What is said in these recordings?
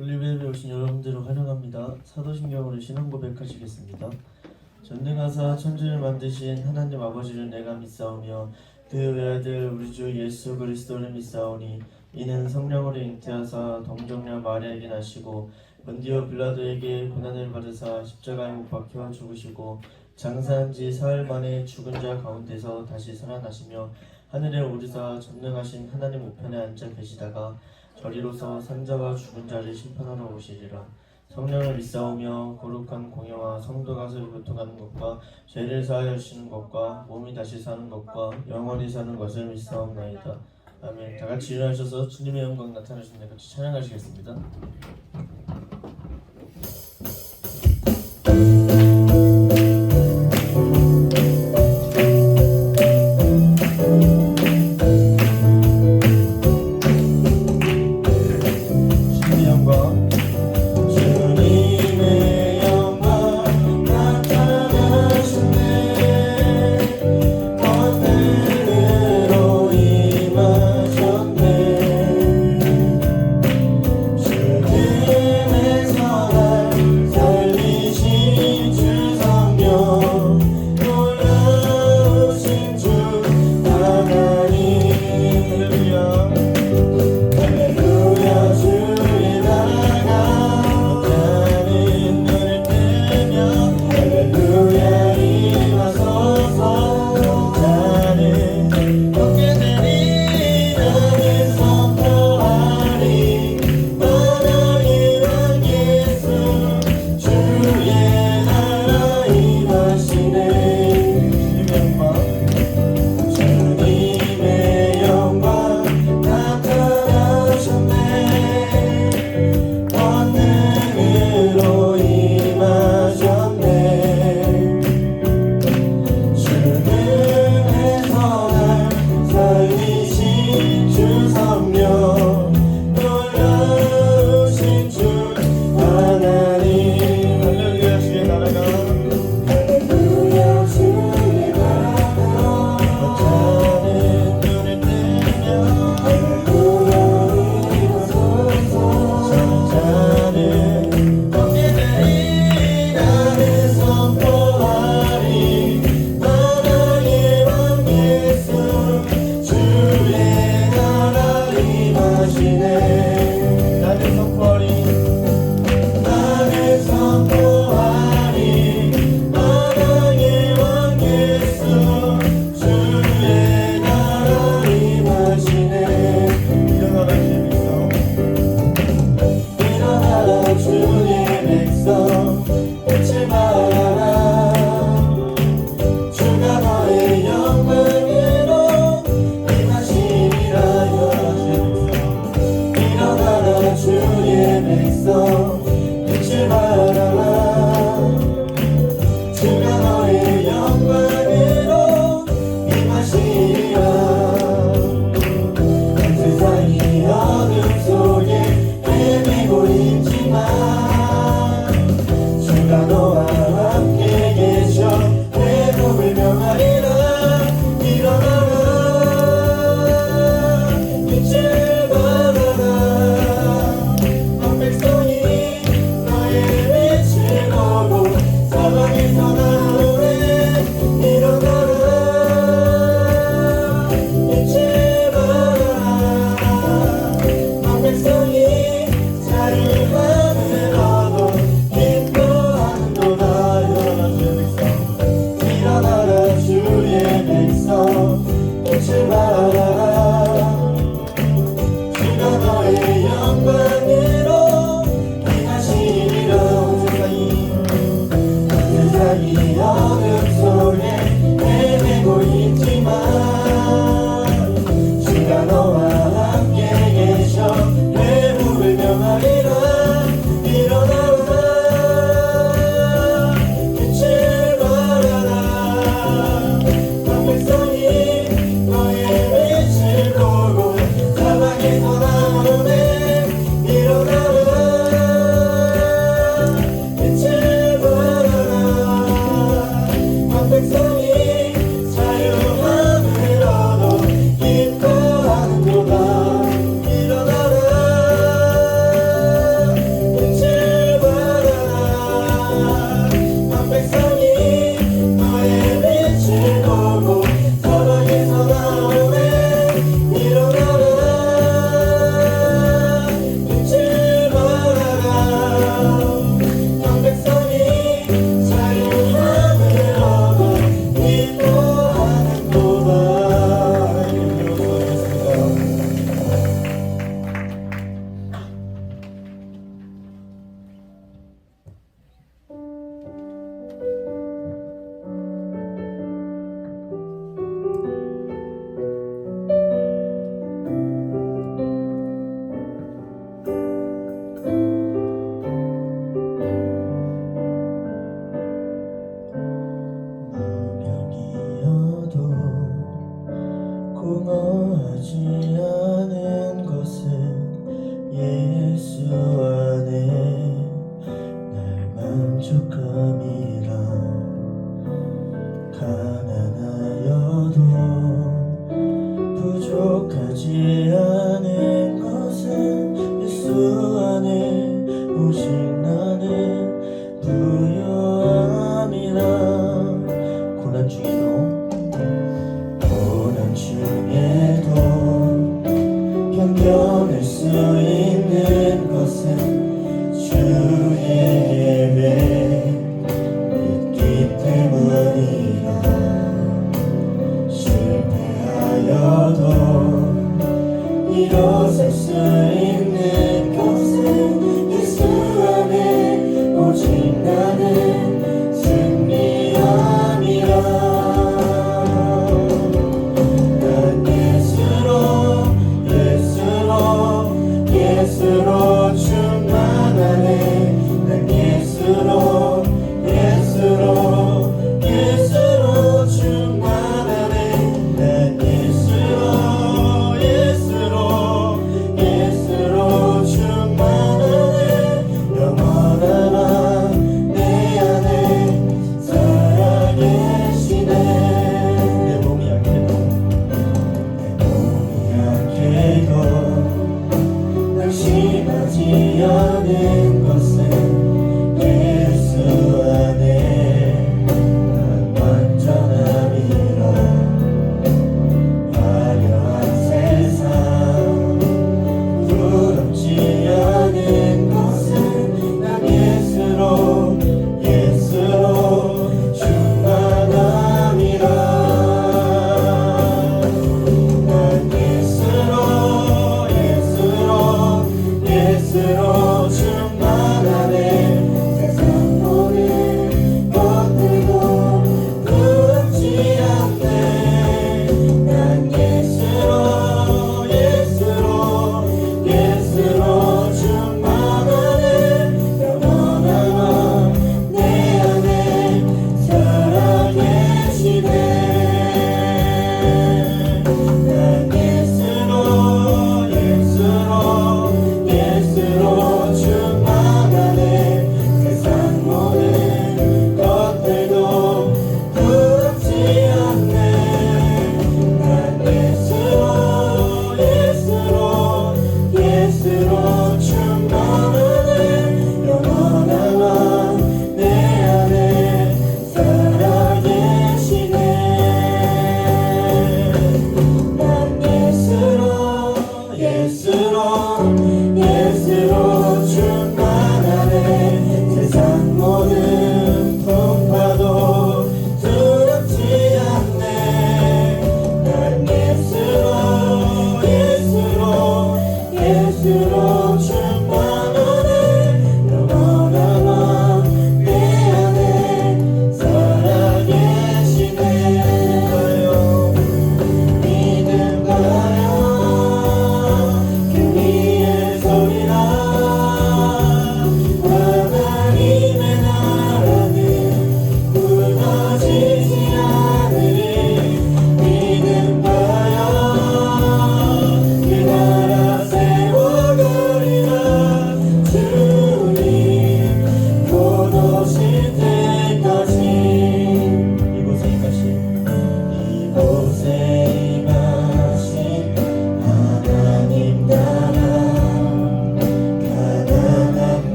올리브에 오신 여러분들을 환영합니다. 사도신경으로 신앙 고백하시겠습니다. 전능하사 천지를 만드신 하나님 아버지를 내가 믿사오며 그 외아들 우리 주 예수 그리스도를 믿사오니 이는 성령으로 잉태하사 동정녀 마리아에게 나시고 본디오 빌라도에게 고난을 받으사 십자가에 못 박혀 죽으시고 장사한 지 사흘 만에 죽은 자 가운데서 다시 살아나시며 하늘에 오르사 전능하신 하나님 우편에 앉아 계시다가 저리로서 산자와 죽은 자를 심판하러 오시리라. 성령을 믿사오며 거룩한 공예와 성도가 서로 교통하는 것과 죄를 사하여 주시는 것과 몸이 다시 사는 것과 영원히 사는 것을 믿사옵나이다. 아멘. 다같이 일어나셔서 주님의 영광 나타나시는 데 같이 찬양하시겠습니다. 빛을 발하라 백성이 안에 오직 나는 부요함이라. 고난 중에도 견뎌낼 수 있는 것은 주의 예배 믿기 때문이라. 실패하여도 일어설 수 있는 것은 예수 안에 오직 나는 승리함이라. 난 예수로 충만하네. 난 예수로 충만하네. 난 예수로 충만하네. 영원한 왕 내 안에 살아계시네. 내 몸이 약해도 낙심하지 않은 것은 예수 안에 난 완전함이라. 화려한 세상 부럽지 않은 것은 난 예수로 충만함이라. 난 예수로 충만하네.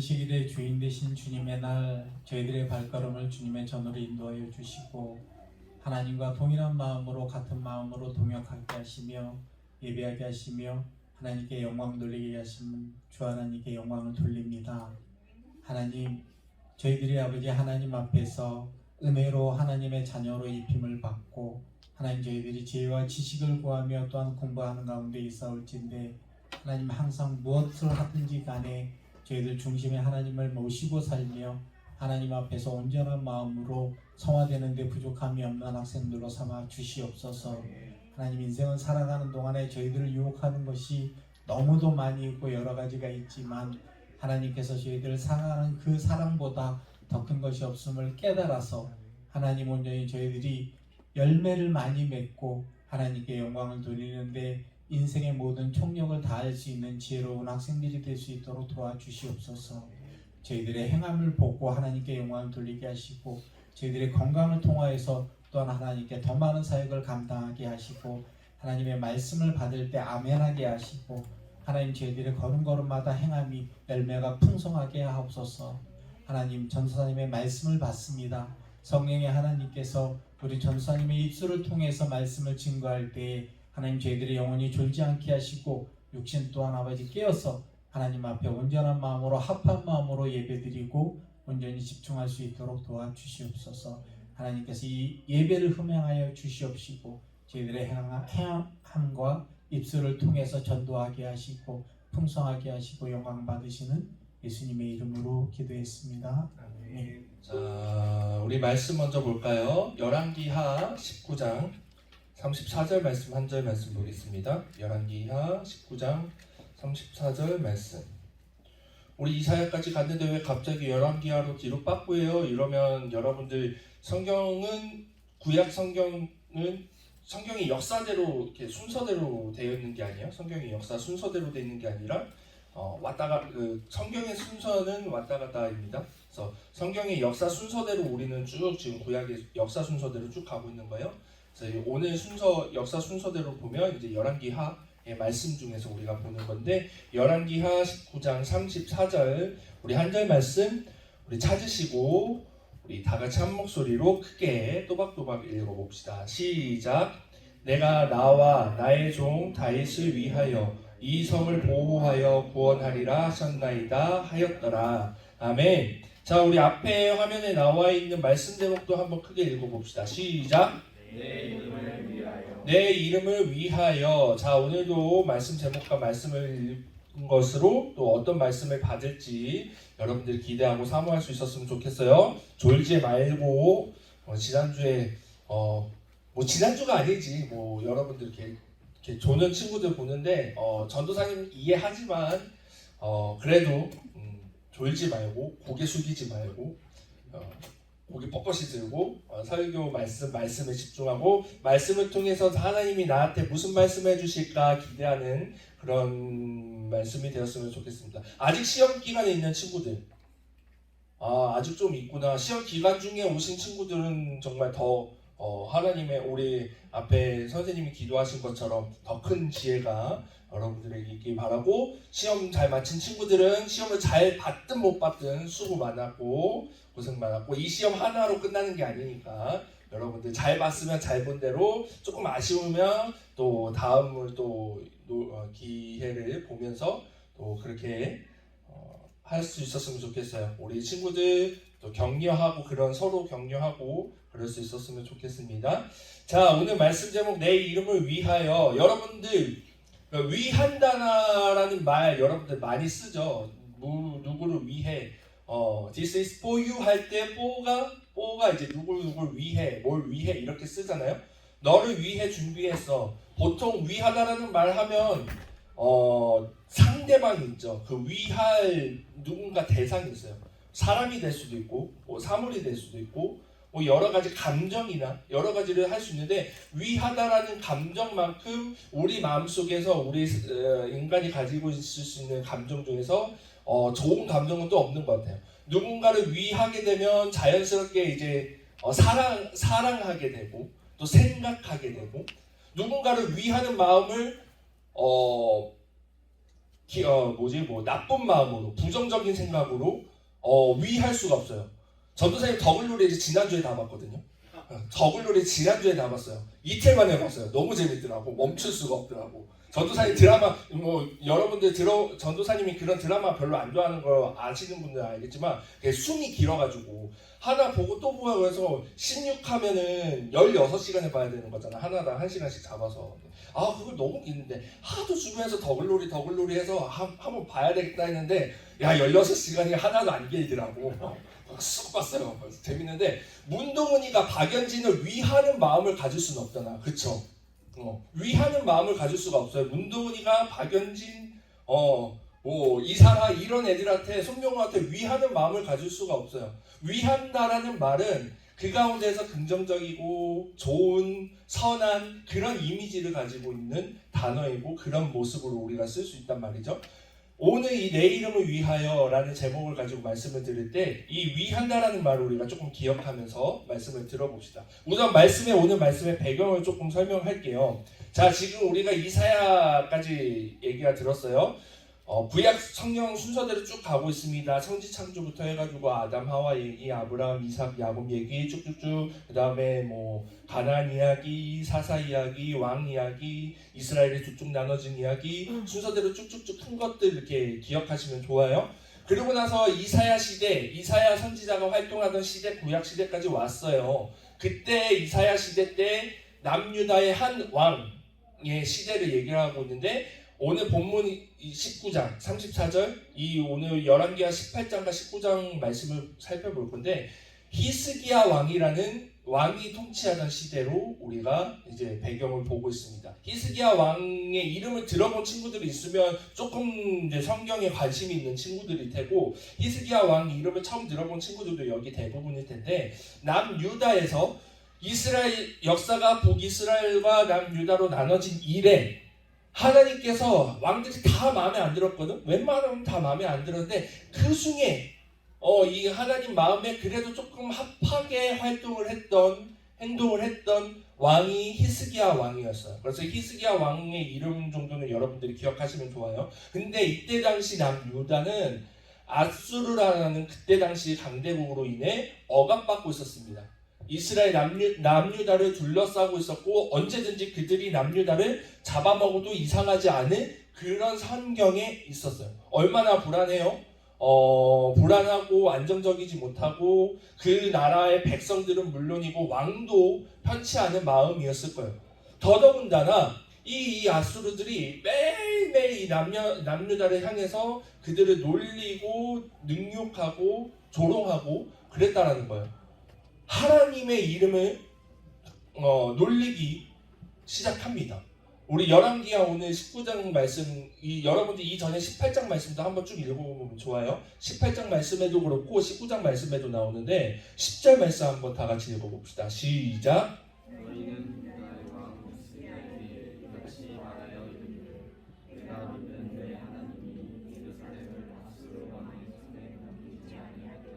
안식일의 주인 되신 주님의 날 저희들의 발걸음을 주님의 전으로 인도하여 주시고 하나님과 동일한 마음으로 같은 마음으로 동역하게 하시며 예배하게 하시며 하나님께 영광 돌리게 하시면 주 하나님께 영광을 돌립니다. 하나님, 저희들이 아버지 하나님 앞에서 은혜로 하나님의 자녀로 입힘을 받고 하나님 저희들이 지혜와 지식을 구하며 또한 공부하는 가운데 있사올진데 하나님 항상 무엇을 하든지 간에 저희들 중심에 하나님을 모시고 살며 하나님 앞에서 온전한 마음으로 성화되는 데 부족함이 없는 학생들로 삼아 주시옵소서. 하나님 인생을 살아가는 동안에 저희들을 유혹하는 것이 너무도 많이 있고 여러 가지가 있지만 하나님께서 저희들을 사랑하는 그 사랑보다 더 큰 것이 없음을 깨달아서 하나님 온전히 저희들이 열매를 많이 맺고 하나님께 영광을 돌리는데 인생의 모든 총력을 다할 수 있는 지혜로운 학생들이 될 수 있도록 도와주시옵소서. 저희들의 행함을 보고 하나님께 영광을 돌리게 하시고 저희들의 건강을 통하여서 또한 하나님께 더 많은 사역을 감당하게 하시고 하나님의 말씀을 받을 때 아멘하게 하시고 하나님 저희들의 걸음걸음마다 행함이 열매가 풍성하게 하옵소서. 하나님 전도사님의 말씀을 받습니다. 성령의 하나님께서 우리 전도사님의 입술을 통해서 말씀을 증거할 때 하나님 저희들의 영혼이 졸지 않게 하시고 육신 또한 아버지 깨어서 하나님 앞에 온전한 마음으로 합한 마음으로 예배드리고 온전히 집중할 수 있도록 도와주시옵소서. 하나님께서 이 예배를 흠양하여 주시옵시고 저희들의 행함과 입술을 통해서 전도하게 하시고 풍성하게 하시고 영광 받으시는 예수님의 이름으로 기도했습니다. 아멘. 자, 우리 말씀 먼저 볼까요? 열왕기하 19장 34절 말씀 한 절 말씀 보겠습니다. 열왕기하 19장 34절 말씀. 우리 이사야까지 갔는데 왜 갑자기 열왕기하로 뒤로 빠꾸예요? 이러면 여러분들 성경은 구약 성경은 성경이 역사대로 이렇게 순서대로 되어 있는 게 아니에요. 성경이 역사 순서대로 되어 있는 게 아니라 왔다가 성경의 순서는 왔다 갔다입니다. 그래서 성경의 역사 순서대로 우리는 쭉 지금 구약의 역사 순서대로 쭉 가고 있는 거예요. 그래서 오늘 순서 역사 순서대로 보면 이제 열왕기하의 말씀 중에서 우리가 보는 건데 열왕기하 19장 34절 우리 한 절 말씀 우리 찾으시고 우리 다 같이 한 목소리로 크게 또박또박 읽어봅시다. 시작. 내가 나와 나의 종 다윗을 위하여 이 성을 보호하여 구원하리라 하셨나이다 하였더라. 아멘. 자, 우리 앞에 화면에 나와 있는 말씀 제목도 한번 크게 읽어봅시다. 시작. 내 이름을 위하여. 내 이름을 위하여. 자, 오늘도 말씀 제목과 말씀을 읽은 것으로 또 어떤 말씀을 받을지 여러분들이 기대하고 사모할 수 있었으면 좋겠어요. 졸지 말고 지난주에 뭐 지난주가 아니지 뭐 여러분들 이렇게 조는 친구들 보는데 전도사님 이해하지만 그래도 졸지 말고 고개 숙이지 말고 고개 뻣뻣이 들고 설교 말씀에 집중하고 말씀을 통해서 하나님이 나한테 무슨 말씀을 해주실까 기대하는 그런 말씀이 되었으면 좋겠습니다. 아직 시험 기간에 있는 친구들 아직 좀 있구나. 시험 기간 중에 오신 친구들은 정말 더 하나님의 우리 앞에 선생님이 기도하신 것처럼 더 큰 지혜가 여러분들에게 있길 바라고 시험 잘 마친 친구들은 시험을 잘 받든 못 받든 수고 많았고 고생 많았고 이 시험 하나로 끝나는 게 아니니까 여러분들 잘 봤으면 잘 본 대로 조금 아쉬우면 또 다음을 또 기회를 보면서 또 그렇게 할 수 있었으면 좋겠어요. 우리 친구들 또 격려하고 그런 서로 격려하고 그럴 수 있었으면 좋겠습니다. 자, 오늘 말씀 제목 내 이름을 위하여. 여러분들 위한다라는 말 여러분들 많이 쓰죠. 누구를 위해 this is for you 할 때 for가 이제 누구를 위해 뭘 위해 이렇게 쓰잖아요. 너를 위해 준비했어. 보통 위하다라는 말 하면 상대방이 있죠. 그 위할 누군가 대상이 있어요. 사람이 될 수도 있고 뭐 사물이 될 수도 있고 뭐 여러 가지 감정이나 여러 가지를 할 수 있는데 위하다라는 감정만큼 우리 마음속에서 우리 인간이 가지고 있을 수 있는 감정 중에서 좋은 감정은 또 없는 것 같아요. 누군가를 위하게 되면 자연스럽게 이제 사랑하게 되고 또 생각하게 되고 누군가를 위하는 마음을 나쁜 마음으로 부정적인 생각으로 위할 수가 없어요. 전도사님 더글로리 지난주에 다 봤거든요. 더글로리 지난주에 다 봤어요. 이틀 만에 봤어요. 너무 재밌더라고. 멈출 수가 없더라고. 전도사님 드라마 여러분들 전도사님이 그런 드라마 별로 안 좋아하는 거 아시는 분들은 알겠지만 숨이 길어가지고 하나 보고 또 보고 해서 16하면은 16시간을 봐야 되는 거잖아. 하나당 1시간씩 잡아서. 그걸 너무 기는데 하도 주변에서 더글로리 해서 한번 봐야 되겠다 했는데 16시간이 하나도 안 길더라고. 쑥 봤어요. 재밌는데 문동은이가 박연진을 위하는 마음을 가질 수는 없잖아. 그쵸? 위하는 마음을 가질 수가 없어요. 문동은이가 박연진 이사라 이런 애들한테 손명호한테 위하는 마음을 가질 수가 없어요. 위한다라는 말은 그 가운데서 긍정적이고 좋은 선한 그런 이미지를 가지고 있는 단어이고 그런 모습으로 우리가 쓸 수 있단 말이죠. 오늘 이 내 이름을 위하여 라는 제목을 가지고 말씀을 드릴 때 이 위한다라는 말을 우리가 조금 기억하면서 말씀을 들어봅시다. 우선 오늘 말씀의 배경을 조금 설명할게요. 자, 지금 우리가 이사야까지 얘기가 들었어요. 구약 성경 순서대로 쭉 가고 있습니다. 천지 창조부터 해가지고 아담 하와 얘기, 아브라함, 이삭, 야곱 얘기 쭉쭉쭉, 그 다음에 가나안 이야기, 사사 이야기, 왕 이야기, 이스라엘이 두 쪽 나눠진 이야기 순서대로 쭉쭉쭉 큰 것들 이렇게 기억하시면 좋아요. 그리고 나서 이사야 선지자가 활동하던 시대, 구약 시대까지 왔어요. 그때 이사야 시대 때 남유다의 한 왕의 시대를 얘기를 하고 있는데 오늘 본문 19장 34절 오늘 열왕기하 18장과 19장 말씀을 살펴볼 건데 히스기야 왕이라는 왕이 통치하던 시대로 우리가 이제 배경을 보고 있습니다. 히스기야 왕의 이름을 들어본 친구들이 있으면 조금 이제 성경에 관심이 있는 친구들일 테고 히스기야 왕 이름을 처음 들어본 친구들도 여기 대부분일 텐데 남유다에서 이스라엘 역사가 북이스라엘과 남유다로 나눠진 이래 하나님께서 왕들이 다 마음에 안 들었거든. 웬만하면 다 마음에 안 들었는데 그 중에 이 하나님 마음에 그래도 조금 합하게 행동을 했던 왕이 히스기야 왕이었어요. 그래서 히스기야 왕의 이름 정도는 여러분들이 기억하시면 좋아요. 근데 이때 당시 남유다는 아수르라는 그때 당시 강대국으로 인해 억압받고 있었습니다. 이스라엘 남유다를 둘러싸고 있었고 언제든지 그들이 남유다를 잡아먹어도 이상하지 않은 그런 환경에 있었어요. 얼마나 불안해요? 불안하고 안정적이지 못하고 그 나라의 백성들은 물론이고 왕도 편치 않은 마음이었을 거예요. 더더군다나 이 아수르들이 매일매일 이 남유다를 향해서 그들을 놀리고 능욕하고 조롱하고 그랬다라는 거예요. 하나님의 이름을 놀리기 시작합니다. 우리 열왕기하 오늘 19장 말씀, 여러분들 이전에 18장 말씀도 한번 쭉 읽어보면 좋아요. 18장 말씀에도 그렇고 19장 말씀에도 나오는데 10절 말씀 한번 다 같이 읽어봅시다. 시작. 너희는 나의 왕 히스기야에게 이같이 말하여 이르기를 내가 믿는 내 하나님이 예루살렘을 아수르 왕의 손에 넘기지 아니하였다.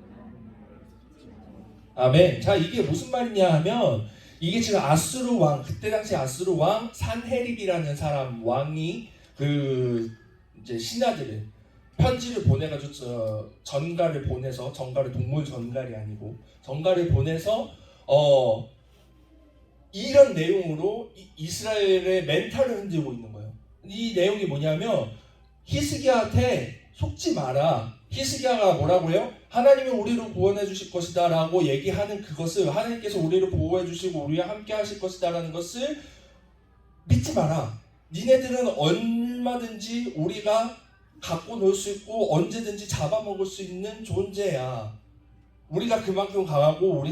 아멘. 자, 이게 무슨 말이냐 하면 이게 지금 아수르 왕, 그때 당시 아수르 왕 산헤립이라는 사람 왕이 이제 신하들을 편지를 보내가지고 전가를 동물 전갈이 아니고 전가를 보내서 이런 내용으로 이스라엘의 멘탈을 흔들고 있는 거예요. 이 내용이 뭐냐면 히스기야한테 속지 마라. 히스기야가 뭐라고 해요? 하나님이 우리를 구원해 주실 것이다 라고 얘기하는 그것을 하나님께서 우리를 보호해 주시고 우리와 함께 하실 것이다 라는 것을 믿지 마라. 니네들은 얼마든지 우리가 갖고 놀 수 있고 언제든지 잡아먹을 수 있는 존재야. 우리가 그만큼 강하고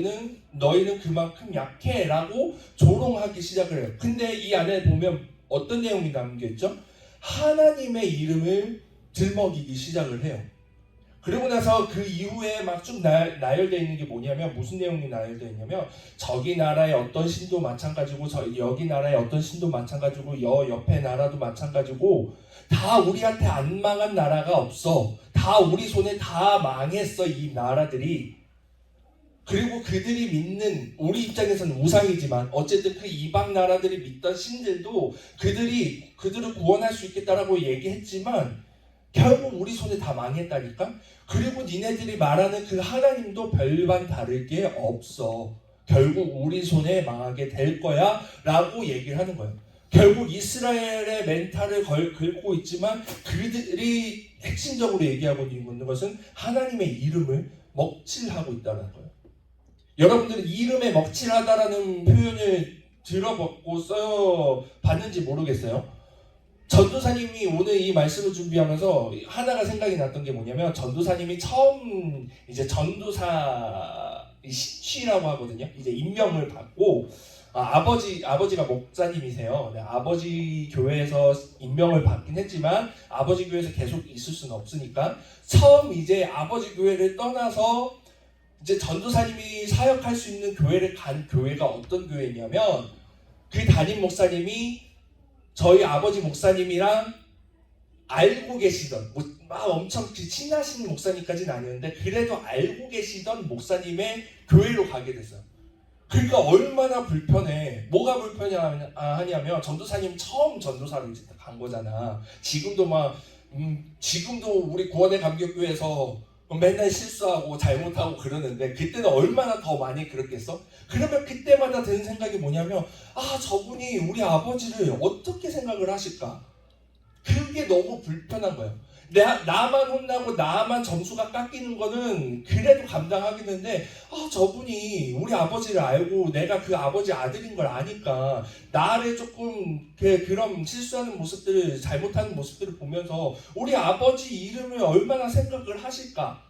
너희는 그만큼 약해 라고 조롱하기 시작을 해요. 근데 이 안에 보면 어떤 내용이 남겨있죠? 하나님의 이름을 들먹이기 시작을 해요. 그리고 나서 그 이후에 막 쭉 나열되어 있는 게 뭐냐면 무슨 내용이 나열되어 있냐면 저기 나라의 어떤 신도 마찬가지고 여기 나라의 어떤 신도 마찬가지고 옆에 나라도 마찬가지고 다 우리한테 안 망한 나라가 없어. 다 우리 손에 다 망했어 이 나라들이. 그리고 그들이 믿는 우리 입장에서는 우상이지만 어쨌든 그 이방 나라들이 믿던 신들도 그들을 구원할 수 있겠다라고 얘기했지만 결국 우리 손에 다 망했다니까. 그리고 니네들이 말하는 그 하나님도 별반 다를 게 없어. 결국 우리 손에 망하게 될 거야 라고 얘기를 하는 거예요. 결국 이스라엘의 멘탈을 긁고 있지만 그들이 핵심적으로 얘기하고 있는 것은 하나님의 이름을 먹칠하고 있다는 거예요. 여러분들은 이름에 먹칠하다라는 표현을 들어보고 써봤는지 모르겠어요. 전도사님이 오늘 이 말씀을 준비하면서 하나가 생각이 났던 게 뭐냐면, 전도사님이 처음 이제 전도사 시라고 하거든요. 이제 임명을 받고 아버지가 목사님이세요. 아버지 교회에서 임명을 받긴 했지만 아버지 교회에서 계속 있을 수는 없으니까 처음 이제 아버지 교회를 떠나서 이제 전도사님이 사역할 수 있는 교회를 간 교회가 어떤 교회냐면, 그 담임 목사님이 저희 아버지 목사님이랑 알고 계시던, 막 엄청 친하신 목사님까지는 아니었는데 그래도 알고 계시던 목사님의 교회로 가게 됐어요. 그러니까 얼마나 불편해. 뭐가 불편하냐면, 전도사님 처음 전도사로 이제 간 거잖아. 지금도 우리 구원의 감격교회에서 맨날 실수하고 잘못하고 그러는데 그때는 얼마나 더 많이 그랬겠어? 그러면 그때마다 드는 생각이 뭐냐면, 저분이 우리 아버지를 어떻게 생각을 하실까? 그게 너무 불편한 거예요. 나만 혼나고 나만 점수가 깎이는 거는 그래도 감당하겠는데, 저분이 우리 아버지를 알고 내가 그 아버지 아들인 걸 아니까 나를 조금 그런 실수하는 모습들을, 잘못하는 모습들을 보면서 우리 아버지 이름을 얼마나 생각을 하실까?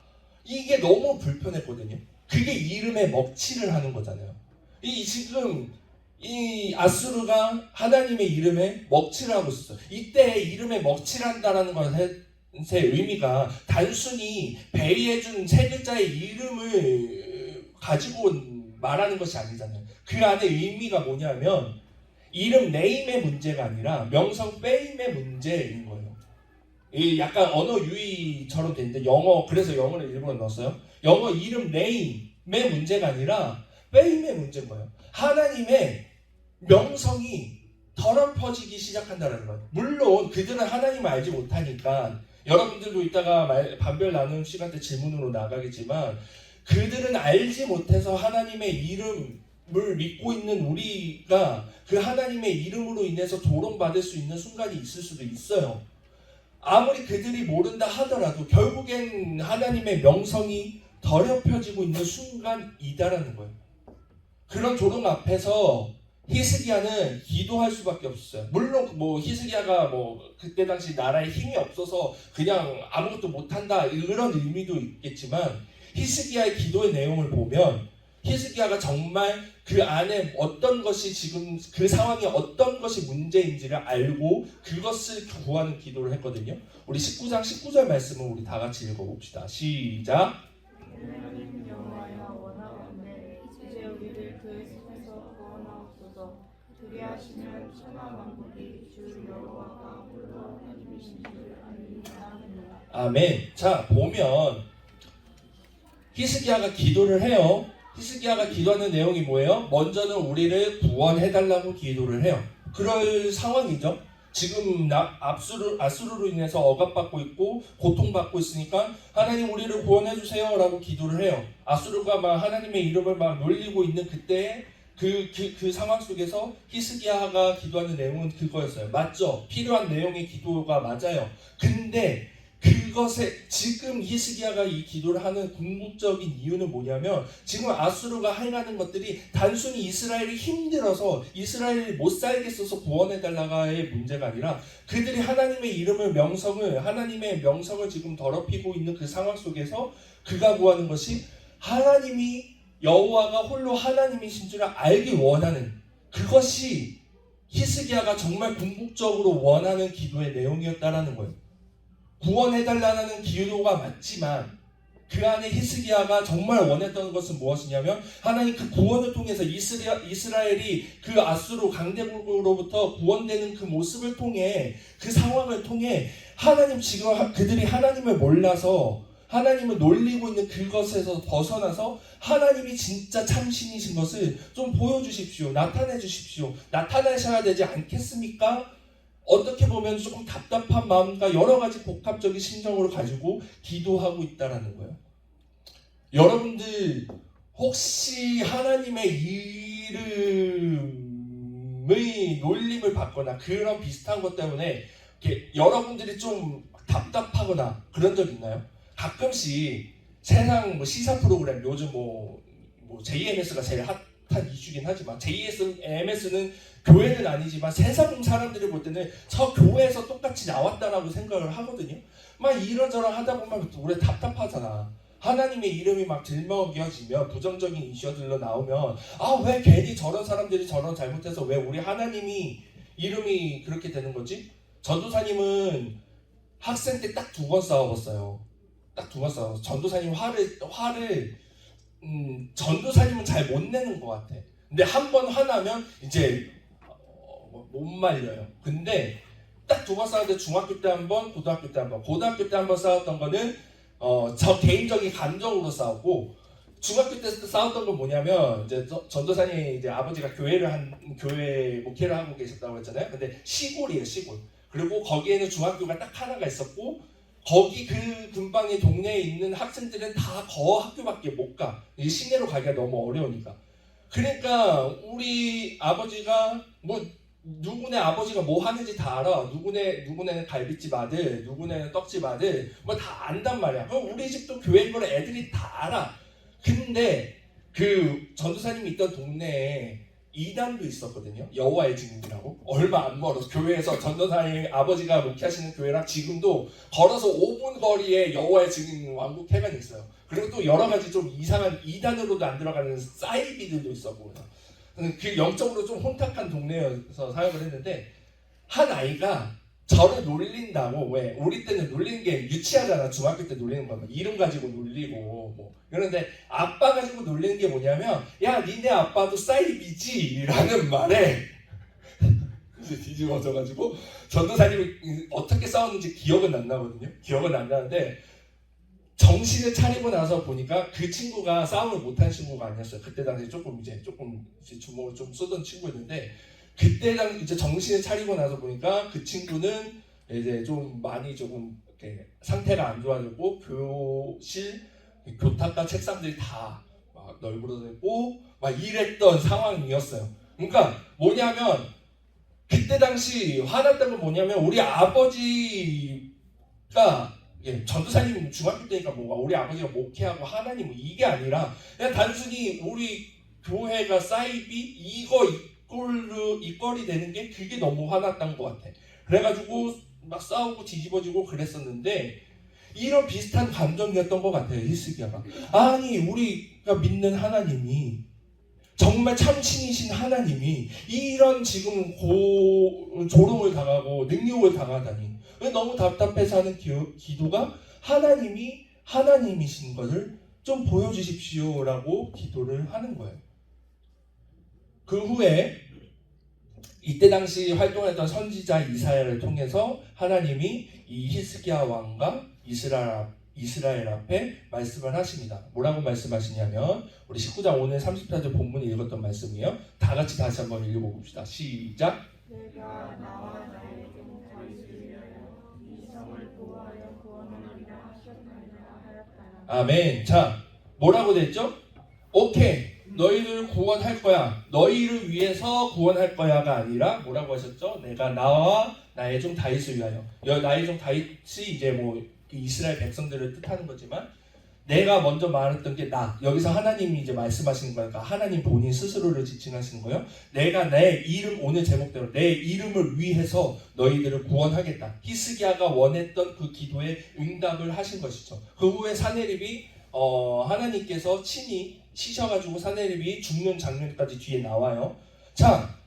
이게 너무 불편했거든요. 그게 이름에 먹칠을 하는 거잖아요. 지금 이 아수르가 하나님의 이름에 먹칠을 하고 있었어요. 이때 이름에 먹칠한다라는 것의 의미가 단순히 배의해준 세 글자의 이름을 가지고 말하는 것이 아니잖아요. 그 안에 의미가 뭐냐면, 이름 네임의 문제가 아니라 명성 페임의 문제인 거예요. 약간 언어 유희처럼 되는데 그래서 영어를 일부러 넣었어요. 영어 이름 네임의 문제가 아니라 페임의 문제인 거예요. 하나님의 명성이 더럽혀지기 시작한다는 거예요. 물론 그들은 하나님을 알지 못하니까, 여러분들도 이따가 반별 나누는 시간 때 질문으로 나가겠지만, 그들은 알지 못해서 하나님의 이름을 믿고 있는 우리가 그 하나님의 이름으로 인해서 조롱받을 수 있는 순간이 있을 수도 있어요. 아무리 그들이 모른다 하더라도 결국엔 하나님의 명성이 더럽혀지고 있는 순간이다라는 거예요. 그런 조롱 앞에서 히스기야는 기도할 수밖에 없었어요. 물론 히스기야가 그때 당시 나라에 힘이 없어서 그냥 아무것도 못한다 이런 의미도 있겠지만, 히스기야의 기도의 내용을 보면 히스기야가 정말 그 안에 어떤 것이 지금 그 상황에 어떤 것이 문제인지를 알고 그것을 구하는 기도를 했거든요. 우리 19장 19절 말씀을 우리 다 같이 읽어봅시다. 시작. 하나님 여호와여, 원하건대 이제 우리를 그의 손에서 구원하옵소서. 그리하시면 천하 만국이 주 여호와가 홀로 하나님이신 줄 알리라. 아멘. 자, 보면 히스기야가 기도를 해요. 히스기야가 기도하는 내용이 뭐예요? 먼저는 우리를 구원해달라고 기도를 해요. 그럴 상황이죠. 지금 아수르로 인해서 억압받고 있고 고통받고 있으니까 하나님 우리를 구원해주세요 라고 기도를 해요. 아수르가 막 하나님의 이름을 막 놀리고 있는 그때에 그 상황 속에서 히스기야가 기도하는 내용은 그거였어요. 맞죠? 필요한 내용의 기도가 맞아요. 근데 그것에 지금 히스기야가 이 기도를 하는 궁극적인 이유는 뭐냐면, 지금 아수르가 행하는 것들이 단순히 이스라엘이 힘들어서 이스라엘이 못 살겠어서 구원해달라가의 문제가 아니라, 그들이 하나님의 하나님의 명성을 지금 더럽히고 있는 그 상황 속에서 그가 구하는 것이 하나님이 여호와가 홀로 하나님이신 줄 알기 원하는, 그것이 히스기야가 정말 궁극적으로 원하는 기도의 내용이었다라는 거예요. 구원해달라는 기도가 맞지만 그 안에 히스기야가 정말 원했던 것은 무엇이냐면, 하나님 그 구원을 통해서 이스라엘이 그 아수르 강대국으로부터 구원되는 그 모습을 통해, 그 상황을 통해 하나님, 지금 그들이 하나님을 몰라서 하나님을 놀리고 있는 그것에서 벗어나서 하나님이 진짜 참신이신 것을 좀 보여주십시오. 나타내 주십시오. 나타나셔야 되지 않겠습니까? 어떻게 보면 조금 답답한 마음과 여러 가지 복합적인 심정으로 가지고 기도하고 있다라는 거예요. 여러분들 혹시 하나님의 이름의 놀림을 받거나 그런 비슷한 것 때문에 이렇게 여러분들이 좀 답답하거나 그런 적 있나요? 가끔씩 세상 뭐 시사 프로그램 요즘 뭐 JMS가 제일 핫한 이슈긴 하지만 JMS는 교회는 아니지만 세상 사람들이 볼 때는 저 교회에서 똑같이 나왔다라고 생각을 하거든요. 막 이런저런 하다 보면 우리 답답하잖아. 하나님의 이름이 막 들먹여지면 부정적인 이슈들로 나오면 왜 괜히 저런 사람들이 저런 잘못해서 왜 우리 하나님이 이름이 그렇게 되는 거지? 전도사님은 학생 때 딱 2번 싸워봤어요. 딱 2번 싸워서 전도사님 화를 전도사님은 잘 못 내는 것 같아. 근데 한 번 화나면 이제 못 말려요. 근데 딱 2번 싸웠는데 중학교 때 한 번, 고등학교 때 한 번. 고등학교 때 한 번 싸웠던 거는 저 개인적인 감정으로 싸웠고, 중학교 때 싸웠던 건 뭐냐면 이제 전도사님 이제 아버지가 교회 목회를 하고 계셨다고 했잖아요. 근데 시골이에요, 시골. 그리고 거기에는 중학교가 딱 하나가 있었고, 거기 그 근방의 동네에 있는 학생들은 다 학교밖에 못 가. 시내로 가기가 너무 어려우니까. 그러니까 우리 아버지가 누구네 아버지가 뭐 하는지 다 알아. 누구네는 갈비집 아들, 누구네는 떡집 아들, 다 안단 말이야. 그럼 우리 집도 교회인 걸 애들이 다 알아. 근데 그 전도사님이 있던 동네에 이단도 있었거든요. 여호와의 증인이라고. 얼마 안 멀어서 교회에서 전도사님 아버지가 목회하시는 교회랑 지금도 걸어서 5분 거리에 여호와의 증인 왕국회관이 있어요. 그리고 또 여러 가지 좀 이상한 이단으로도 안 들어가는 사이비들도 있었고, 그 영적으로 좀 혼탁한 동네여서 사역을 했는데, 한 아이가 저를 놀린다고, 왜 우리 때는 놀리는 게 유치하잖아. 중학교 때 놀리는 거면 이름 가지고 놀리고 그런데 아빠 가지고 놀리는 게 뭐냐면, 야 니네 아빠도 사이비지? 라는 말에 뒤집어져가지고 전도사님이 어떻게 싸웠는지 기억은 안 나거든요. 기억은 안 나는데 정신을 차리고 나서 보니까 그 친구가 싸움을 못한 친구가 아니었어요. 그때 당시 조금 주먹을 좀 쏘던 친구였는데, 그때 당시 이제 정신을 차리고 나서 보니까 그 친구는 이제 좀 많이 조금 이렇게 상태가 안 좋아지고 교실 교탁과 책상들이 다 막 널브러졌고 막 이랬던 상황이었어요. 그러니까 뭐냐면 그때 당시 화났던 건 뭐냐면, 우리 아버지가 전도사님 중학교 때니까 우리 아버지가 목회하고 하나님 이게 아니라 그냥 단순히 우리 교회가 사이비 이거리 되는 게 그게 너무 화났던 것 같아. 그래가지고 막 싸우고 뒤집어지고 그랬었는데, 이런 비슷한 감정이었던 것 같아요. 히스기야가. 아니 우리가 믿는 하나님이, 정말 참신이신 하나님이 이런 지금 조롱을 당하고 능욕을 당하다니 너무 답답해서 하는 기도가, 하나님이 하나님이신 것을 좀 보여주십시오라고 기도를 하는 거예요. 그 후에 이때 당시 활동했던 선지자 이사야를 통해서 하나님이 이 히스기야 왕과 이스라엘 앞에 말씀을 하십니다. 뭐라고 말씀하시냐면, 우리 19장 오늘 34절 본문에 읽었던 말씀이에요. 다 같이 다시 한번 읽어봅시다. 시작. 내가 나와 나의 종 다윗을 위하여 이 성을 보호하여 구원하리라 하셨나이다 하였다라. 아멘. 자, 뭐라고 됐죠? 오케이. 너희를 구원할 거야. 너희를 위해서 구원할 거야가 아니라 뭐라고 하셨죠? 내가 나와 나의 종 다윗을 위하여. 나의 종 다윗이 이제 이스라엘 백성들을 뜻하는 거지만, 내가 먼저 말했던 게 여기서 하나님이 이제 말씀하시는 거니까 하나님 본인 스스로를 지칭하시는 거예요. 내가 내 이름, 오늘 제목대로 내 이름을 위해서 너희들을 구원하겠다. 히스기야가 원했던 그 기도에 응답을 하신 것이죠. 그 후에 사네립이 하나님께서 친히 치셔가지고 사네립이 죽는 장면까지 뒤에 나와요. 자,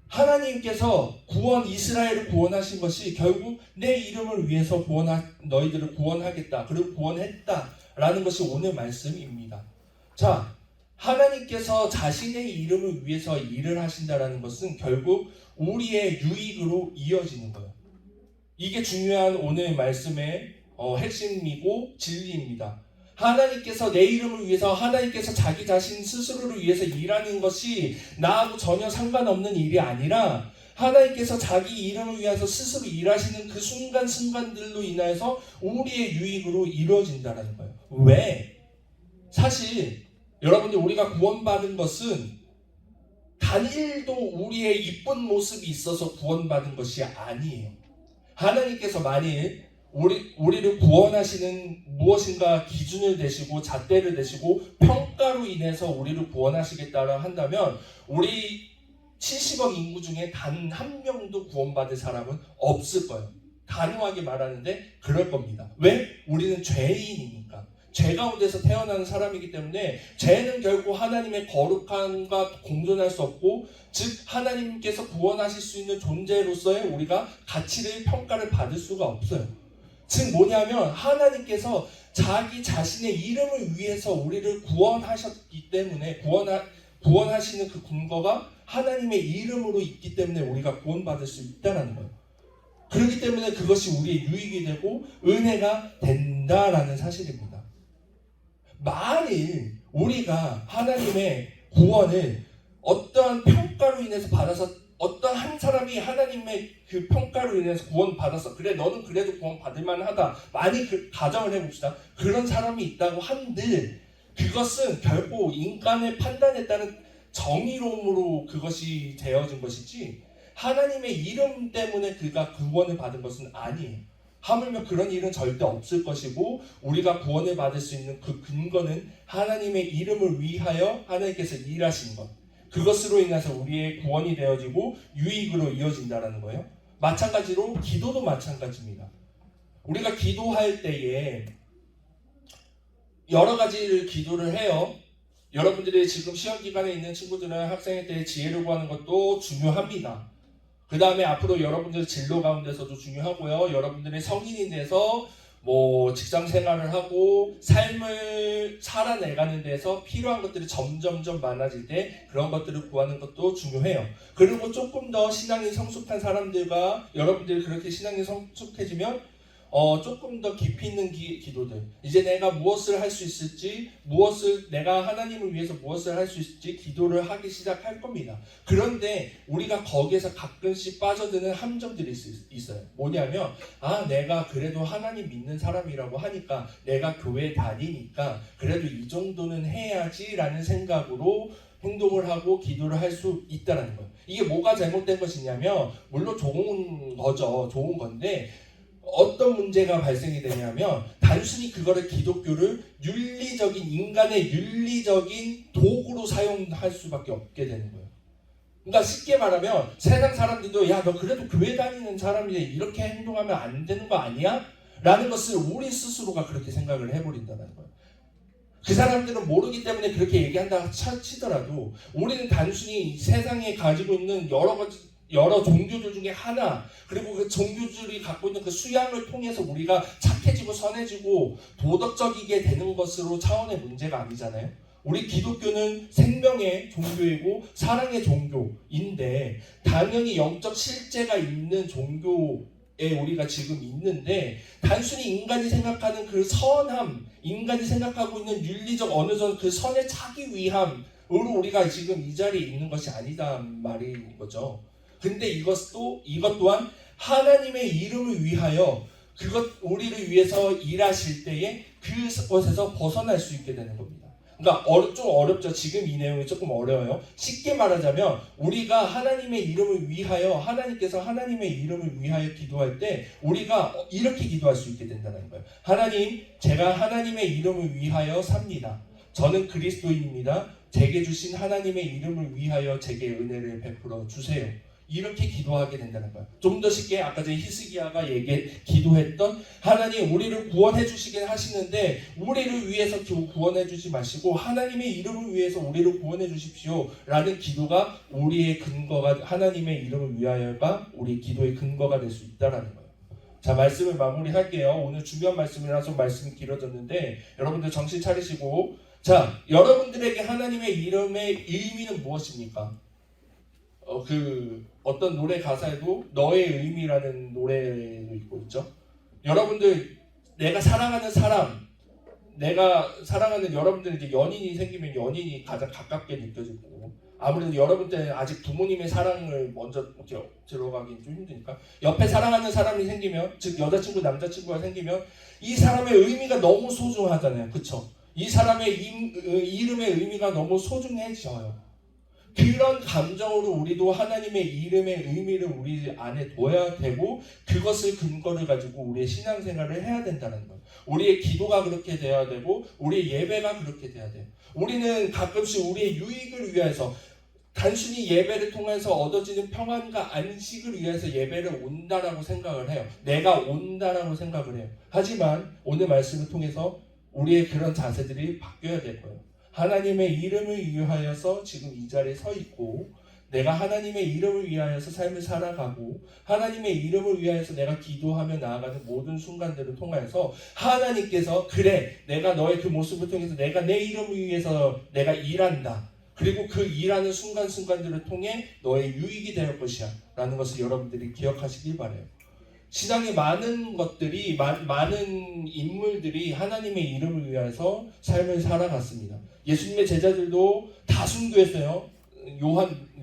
하나님께서 이스라엘을 구원하신 것이 결국 내 이름을 위해서 너희들을 구원하겠다, 그리고 구원했다라는 것이 오늘 말씀입니다. 자, 하나님께서 자신의 이름을 위해서 일을 하신다라는 것은 결국 우리의 유익으로 이어지는 거예요. 이게 중요한 오늘 말씀의 핵심이고 진리입니다. 하나님께서 내 이름을 위해서, 하나님께서 자기 자신 스스로를 위해서 일하는 것이 나하고 전혀 상관없는 일이 아니라, 하나님께서 자기 이름을 위해서 스스로 일하시는 그 순간순간들로 인하여서 우리의 유익으로 이루어진다는 거예요. 왜? 사실 여러분들 우리가 구원받은 것은 단 1도 우리의 이쁜 모습이 있어서 구원받은 것이 아니에요. 하나님께서 만일 우리를 구원하시는 무엇인가 기준을 대시고 잣대를 대시고 평가로 인해서 우리를 구원하시겠다고 한다면 우리 70억 인구 중에 단 한 명도 구원받을 사람은 없을 거예요. 단호하게 말하는데 그럴 겁니다. 왜? 우리는 죄인이니까. 죄 가운데서 태어나는 사람이기 때문에 죄는 결국 하나님의 거룩함과 공존할 수 없고, 즉 하나님께서 구원하실 수 있는 존재로서의 우리가 가치를 평가를 받을 수가 없어요. 즉 뭐냐면 하나님께서 자기 자신의 이름을 위해서 우리를 구원하셨기 때문에 구원하시는 그 근거가 하나님의 이름으로 있기 때문에 우리가 구원받을 수 있다는 거예요. 그렇기 때문에 그것이 우리의 유익이 되고 은혜가 된다라는 사실입니다. 만일 우리가 하나님의 구원을 어떠한 평가로 인해서 받아서 어떤 한 사람이 하나님의 그 평가로 인해서 구원받았어. 그래 너는 그래도 구원받을 만하다. 많이 가정을 해봅시다. 그런 사람이 있다고 한들 그것은 결국 인간의 판단에 따른 정의로움으로 그것이 되어진 것이지 하나님의 이름 때문에 그가 구원을 받은 것은 아니에요. 하물며 그런 일은 절대 없을 것이고 우리가 구원을 받을 수 있는 그 근거는 하나님의 이름을 위하여 하나님께서 일하신 것, 그것으로 인해서 우리의 구원이 되어지고 유익으로 이어진다는 거예요. 마찬가지로 기도도 마찬가지입니다. 우리가 기도할 때에 여러 가지를 기도를 해요. 여러분들이 지금 시험 기간에 있는 친구들은 학생회 때 지혜를 구하는 것도 중요합니다. 그 다음에 앞으로 여러분들 진로 가운데서도 중요하고요. 여러분들이 성인이 돼서 직장 생활을 하고 삶을 살아내가는 데서 필요한 것들이 점점점 많아질 때 그런 것들을 구하는 것도 중요해요. 그리고 조금 더 신앙이 성숙한 사람들과 여러분들이 그렇게 신앙이 성숙해지면 조금 더 깊이 있는 기도들, 이제 내가 무엇을 할 수 있을지, 내가 하나님을 위해서 무엇을 할 수 있을지 기도를 하기 시작할 겁니다. 그런데 우리가 거기에서 가끔씩 빠져드는 함정들이 있어요. 뭐냐면 내가 그래도 하나님 믿는 사람이라고 하니까, 내가 교회 다니니까 그래도 이 정도는 해야지 라는 생각으로 행동을 하고 기도를 할 수 있다는 거예요. 이게 뭐가 잘못된 것이냐면, 물론 좋은 거죠. 좋은 건데 어떤 문제가 발생이 되냐면 단순히 그거를 기독교를 인간의 윤리적인 도구로 사용할 수밖에 없게 되는 거예요. 그러니까 쉽게 말하면 세상 사람들도 야, 너 그래도 교회 다니는 사람인데 이렇게 행동하면 안 되는 거 아니야? 라는 것을 우리 스스로가 그렇게 생각을 해버린다는 거예요. 그 사람들은 모르기 때문에 그렇게 얘기한다 치더라도 우리는 단순히 세상에 가지고 있는 여러 종교들 중에 하나, 그리고 그 종교들이 갖고 있는 그 수양을 통해서 우리가 착해지고 선해지고 도덕적이게 되는 것으로 차원의 문제가 아니잖아요. 우리 기독교는 생명의 종교이고 사랑의 종교인데 당연히 영적 실제가 있는 종교에 우리가 지금 있는데, 단순히 인간이 생각하는 그 선함, 인간이 생각하고 있는 윤리적 어느 정도 그 선에 차기 위함으로 우리가 지금 이 자리에 있는 것이 아니다 말인 거죠. 근데 이것 또한 하나님의 이름을 위하여 우리를 위해서 일하실 때에 그것에서 벗어날 수 있게 되는 겁니다. 그러니까 좀 어렵죠. 지금 이 내용이 조금 어려워요. 쉽게 말하자면 우리가 하나님의 이름을 위하여, 하나님께서 하나님의 이름을 위하여 기도할 때 우리가 이렇게 기도할 수 있게 된다는 거예요. 하나님, 제가 하나님의 이름을 위하여 삽니다. 저는 그리스도인입니다. 제게 주신 하나님의 이름을 위하여 제게 은혜를 베풀어 주세요. 이렇게 기도하게 된다는 거예요. 좀 더 쉽게 아까 전에 히스기야가 기도했던, 하나님 우리를 구원해 주시긴 하시는데 우리를 위해서 구원해 주지 마시고 하나님의 이름을 위해서 우리를 구원해 주십시오 라는 기도가 우리의 근거가, 하나님의 이름을 위하여가 우리 기도의 근거가 될 수 있다는 거예요. 자, 말씀을 마무리할게요. 오늘 중요한 말씀이라서 말씀이 길어졌는데 여러분들 정신 차리시고, 자, 여러분들에게 하나님의 이름의 의미는 무엇입니까? 어떤 노래 가사에도 너의 의미라는 노래도 있죠. 여러분들, 내가 사랑하는 사람, 내가 사랑하는 여러분들, 이제 연인이 생기면 연인이 가장 가깝게 느껴지고, 아무래도 여러분 때는 아직 부모님의 사랑을 먼저 이렇게 들어가긴 좀 힘드니까 옆에 사랑하는 사람이 생기면, 즉 여자친구 남자친구가 생기면 이 사람의 의미가 너무 소중하잖아요. 그쵸? 이 사람의 이름의 의미가 너무 소중해져요. 그런 감정으로 우리도 하나님의 이름의 의미를 우리 안에 둬야 되고, 그것을 근거를 가지고 우리의 신앙생활을 해야 된다는 거예요. 우리의 기도가 그렇게 돼야 되고 우리의 예배가 그렇게 돼야 돼요. 우리는 가끔씩 우리의 유익을 위해서, 단순히 예배를 통해서 얻어지는 평안과 안식을 위해서 예배를 온다라고 생각을 해요. 내가 온다라고 생각을 해요. 하지만 오늘 말씀을 통해서 우리의 그런 자세들이 바뀌어야 될 거예요. 하나님의 이름을 위하여서 지금 이 자리에 서 있고, 내가 하나님의 이름을 위하여서 삶을 살아가고, 하나님의 이름을 위하여서 내가 기도하며 나아가는 모든 순간들을 통해서 하나님께서, 그래, 내가 너의 그 모습을 통해서 내가 내 이름을 위해서 내가 일한다, 그리고 그 일하는 순간순간들을 통해 너의 유익이 될 것이야 라는 것을 여러분들이 기억하시길 바라요. 신앙의 많은 것들이, 많은 인물들이 하나님의 이름을 위해서 삶을 살아갔습니다. 예수님의 제자들도 다 순교했어요.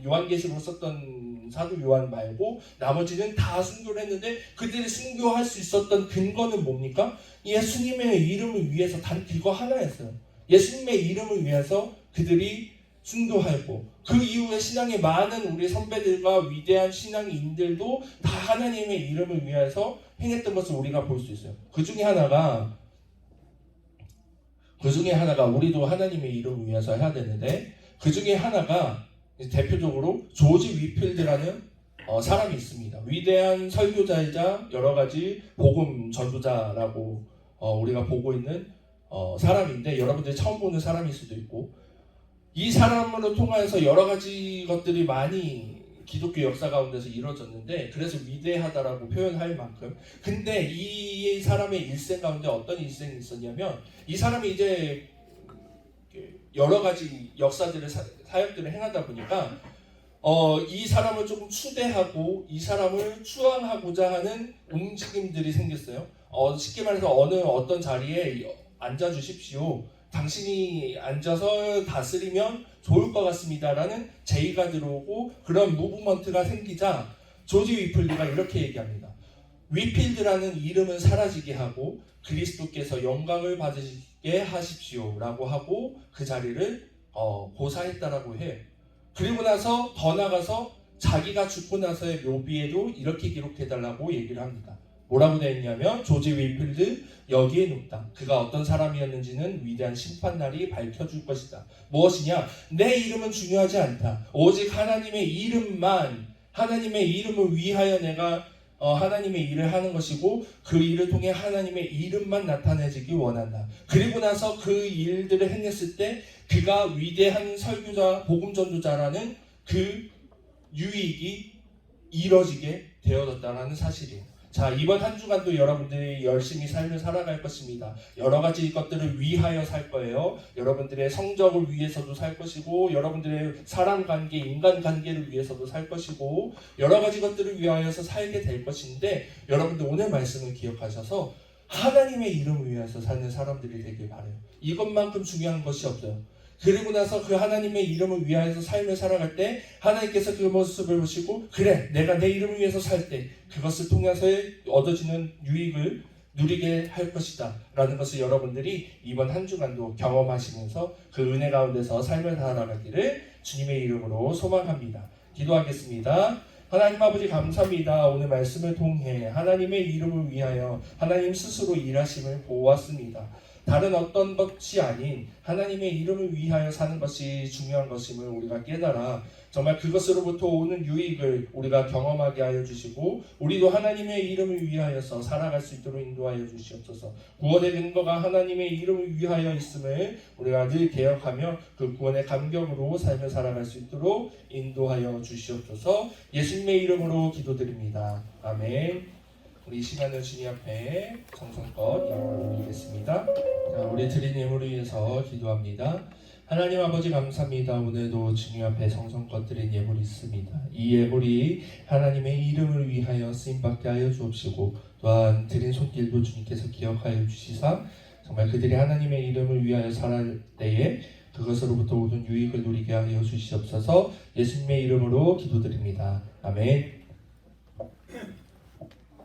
요한계시록 썼던 사도 요한 말고 나머지는 다 순교를 했는데, 그들이 순교할 수 있었던 근거는 뭡니까? 예수님의 이름을 위해서 단 그거 하나였어요. 예수님의 이름을 위해서 그들이 순교하였고, 그 이후에 신앙의 많은 우리 선배들과 위대한 신앙인들도 다 하나님의 이름을 위해서 행했던 것을 우리가 볼 수 있어요. 그 중에 하나가 우리도 하나님의 이름을 위해서 해야 되는데, 그 중에 하나가 대표적으로 조지 위필드라는 사람이 있습니다. 위대한 설교자이자 여러 가지 복음 전도자라고 우리가 보고 있는 사람인데, 여러분들이 처음 보는 사람일 수도 있고, 이 사람으로 통해서 여러 가지 것들이 많이 기독교 역사 가운데서 이루어졌는데, 그래서 위대하다라고 표현할 만큼. 근데 이 사람의 일생 가운데 어떤 일생이 있었냐면, 이 사람이 이제 여러 가지 역사들을 사역들을 행하다 보니까 이 사람을 조금 추대하고 이 사람을 추앙하고자 하는 움직임들이 생겼어요. 쉽게 말해서 어떤 자리에 앉아 주십시오, 당신이 앉아서 다스리면 좋을 것 같습니다라는 제의가 들어오고, 그런 무브먼트가 생기자 조지 위필드가 이렇게 얘기합니다. 위필드라는 이름은 사라지게 하고 그리스도께서 영광을 받으시게 하십시오라고 하고 그 자리를 고사했다라고 해요. 그리고 나서 더 나가서 자기가 죽고 나서의 묘비에도 이렇게 기록해달라고 얘기를 합니다. 뭐라고 되어 있냐면, 조지 위필드 여기에 눕다. 그가 어떤 사람이었는지는 위대한 심판날이 밝혀줄 것이다. 무엇이냐? 내 이름은 중요하지 않다. 오직 하나님의 이름만, 하나님의 이름을 위하여 내가 하나님의 일을 하는 것이고, 그 일을 통해 하나님의 이름만 나타내지기 원한다. 그리고 나서 그 일들을 행했을 때 그가 위대한 설교자, 복음전도자라는 그 유익이 이뤄지게 되어졌다는 사실이에요. 자, 이번 한 주간도 여러분들이 열심히 삶을 살아갈 것입니다. 여러 가지 것들을 위하여 살 거예요. 여러분들의 성적을 위해서도 살 것이고, 여러분들의 사람관계, 인간관계를 위해서도 살 것이고, 여러 가지 것들을 위하여서 살게 될 것인데, 여러분들 오늘 말씀을 기억하셔서 하나님의 이름을 위해서 사는 사람들이 되길 바라요. 이것만큼 중요한 것이 없어요. 그리고 나서 그 하나님의 이름을 위하여서 삶을 살아갈 때 하나님께서 그 모습을 보시고, 그래, 내가 내 이름을 위해서 살 때 그것을 통해서 얻어지는 유익을 누리게 할 것이다 라는 것을 여러분들이 이번 한 주간도 경험하시면서 그 은혜 가운데서 삶을 살아가기를 주님의 이름으로 소망합니다. 기도하겠습니다. 하나님 아버지, 감사합니다. 오늘 말씀을 통해 하나님의 이름을 위하여 하나님 스스로 일하심을 보았습니다. 다른 어떤 것이 아닌 하나님의 이름을 위하여 사는 것이 중요한 것임을 우리가 깨달아 정말 그것으로부터 오는 유익을 우리가 경험하게 하여 주시고, 우리도 하나님의 이름을 위하여서 살아갈 수 있도록 인도하여 주시옵소서. 구원의 근거가 하나님의 이름을 위하여 있음을 우리가 늘 기억하며 그 구원의 감격으로 삶을 살아갈 수 있도록 인도하여 주시옵소서. 예수님의 이름으로 기도드립니다. 아멘. 우리 이 시간을 주님 앞에 정성껏 영광을 드리겠습니다. 자, 우리 드린 예물을 위해서 기도합니다. 하나님 아버지, 감사합니다. 오늘도 주님 앞에 정성껏 드린 예물이 있습니다. 이 예물이 하나님의 이름을 위하여 쓰임받게 하여 주옵시고, 또한 드린 손길도 주님께서 기억하여 주시사 정말 그들이 하나님의 이름을 위하여 살아갈 때에 그것으로부터 모든 유익을 누리게 하여 주시옵소서. 예수님의 이름으로 기도드립니다. 아멘.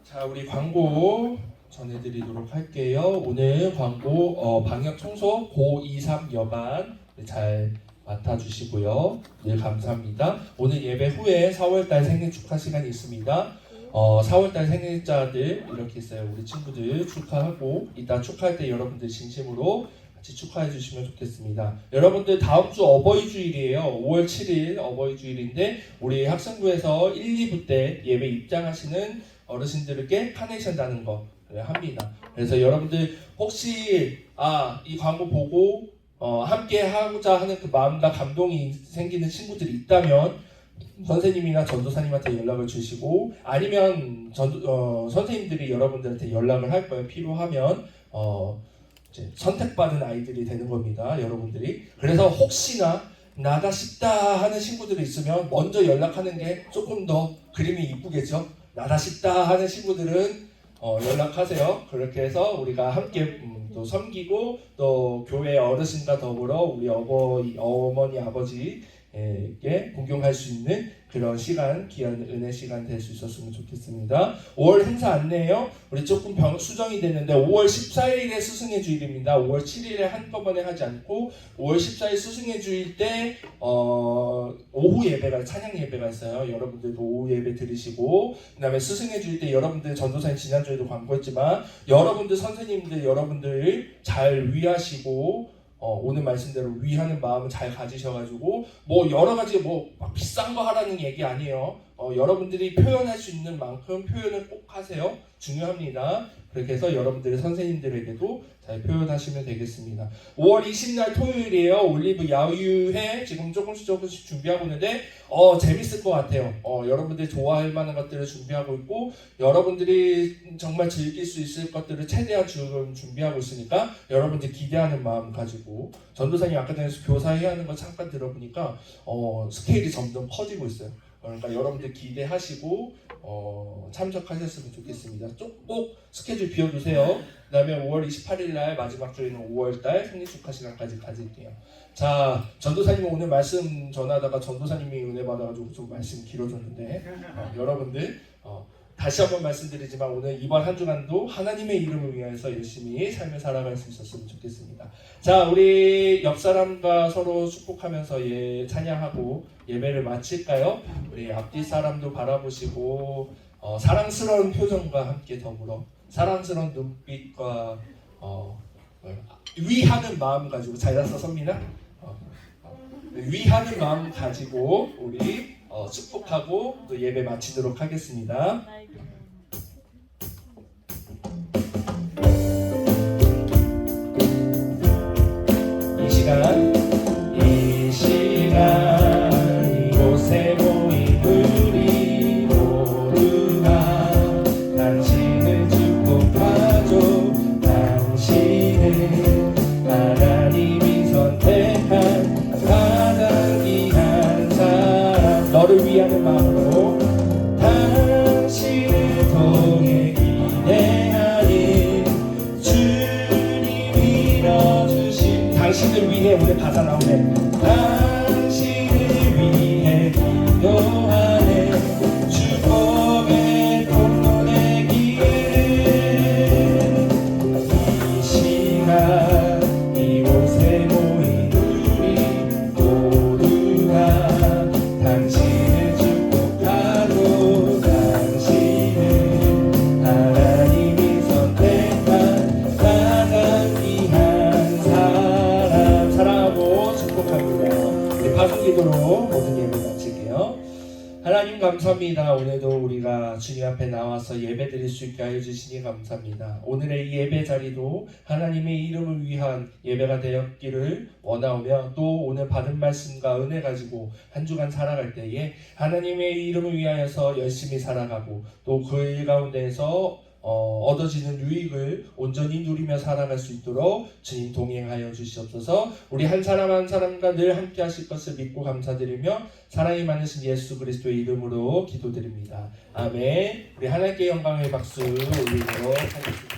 자, 우리 광고 전해드리도록 할게요. 오늘 광고 방역 청소 고23 여반 잘 맡아주시고요. 늘 감사합니다. 오늘 예배 후에 4월달 생일 축하 시간이 있습니다. 4월달 생일자들 이렇게 있어요. 우리 친구들 축하하고 이따 축하할 때 여러분들 진심으로 같이 축하해 주시면 좋겠습니다. 여러분들 다음 주 어버이주일이에요. 5월 7일 어버이주일인데 우리 학생부에서 1, 2부 때 예배 입장하시는 어르신들에게 카네이션 다는 거 합니다. 그래서 여러분들 혹시 이 광고 보고 함께 하고자 하는 그 마음과 감동이 생기는 친구들이 있다면 선생님이나 전도사님한테 연락을 주시고 아니면 선생님들이 여러분들한테 연락을 할 거예요. 필요하면 이제 선택받은 아이들이 되는 겁니다. 여러분들이. 그래서 혹시나 나다 싶다 하는 친구들이 있으면 먼저 연락하는 게 조금 더 그림이 이쁘겠죠. 나다 싶다 하는 친구들은 연락하세요. 그렇게 해서 우리가 함께 또 섬기고 또 교회 어르신과 더불어 우리 어머니 아버지에게 공경할 수 있는 그런 시간, 귀한 은혜 시간 될 수 있었으면 좋겠습니다. 5월 행사 안내요. 우리 조금 수정이 됐는데 5월 14일에 스승의 주일입니다. 5월 7일에 한꺼번에 하지 않고 5월 14일 스승의 주일 때 오후 예배가 찬양 예배가 있어요. 여러분들도 오후 예배 들으시고 그다음에 스승의 주일 때 여러분들 전도사님 지난주에도 광고했지만 여러분들 선생님들 여러분들 잘 위하시고 오늘 말씀대로 위하는 마음을 잘 가지셔가지고 뭐 여러 가지 막 비싼 거 하라는 얘기 아니에요. 여러분들이 표현할 수 있는 만큼 표현을 꼭 하세요. 중요합니다. 그렇게 해서 여러분들의 선생님들에게도 잘 표현하시면 되겠습니다. 5월 20일 토요일이에요. 올리브 야유회 지금 조금씩 준비하고 있는데 재밌을 것 같아요. 여러분들이 좋아할 만한 것들을 준비하고 있고 여러분들이 정말 즐길 수 있을 것들을 최대한 지금 준비하고 있으니까 여러분들 기대하는 마음 가지고 전도사님 아까 전에 교사해야 하는 거 잠깐 들어보니까 스케일이 점점 커지고 있어요. 그러니까 여러분들 기대하시고 참석하셨으면 좋겠습니다. 꼭 스케줄 비워두세요. 그 다음에 5월 28일 마지막 주에는 5월달 생일 축하 시간까지 가질게요. 자, 전도사님 오늘 말씀 전하다가 전도사님이 은혜 받아가지고 좀 말씀 길어졌는데 여러분들 다시 한번 말씀드리지만 오늘 이번 한 주간도 하나님의 이름을 위해서 열심히 삶을 살아갈 수 있었으면 좋겠습니다. 자, 우리 옆 사람과 서로 축복하면서 찬양하고 예배를 마칠까요? 우리 앞뒤 사람도 바라보시고 사랑스러운 표정과 함께 더불어 사랑스러운 눈빛과 위하는 마음 가지고 잘났어 선민아? 위하는 마음 가지고 우리 축복하고 또 예배 마치도록 하겠습니다. 이 시간 이곳에 모인 우리 모두가 당신을 축복하죠. 당신은 하나님이 선택한 가장 귀한 사람. 너를 위하는 마음으로 당신을 통해 기대하니 주님 밀어주신 당신을 위해 오늘 가사 나오네. 당신을 위해 기도하네. 축복의 통로 되기를 이 시간 이곳에 모인 우리 모두가 당신을 축복하고 당신은 하나님이 선택한 가장 귀한 사람. 사랑하고 축복합니다. 네, 파송기도로 모든 예배 마칠게요. 하나님 감사합니다. 오늘도 우리가 주님 앞에 나와서 예배 드릴 수 있게 하여 주시니 감사합니다. 오늘의 이 예배 자리도 하나님의 이름을 위한 예배가 되었기를 원하오며 또 오늘 받은 말씀과 은혜 가지고 한 주간 살아갈 때에 하나님의 이름을 위하여서 열심히 살아가고 또 그 일 가운데에서 얻어지는 유익을 온전히 누리며 살아갈 수 있도록 주님 동행하여 주시옵소서. 우리 한 사람 한 사람과 늘 함께 하실 것을 믿고 감사드리며 사랑이 많으신 예수 그리스도의 이름으로 기도드립니다. 아멘. 우리 하나님께 영광의 박수 올리도록 하겠습니다.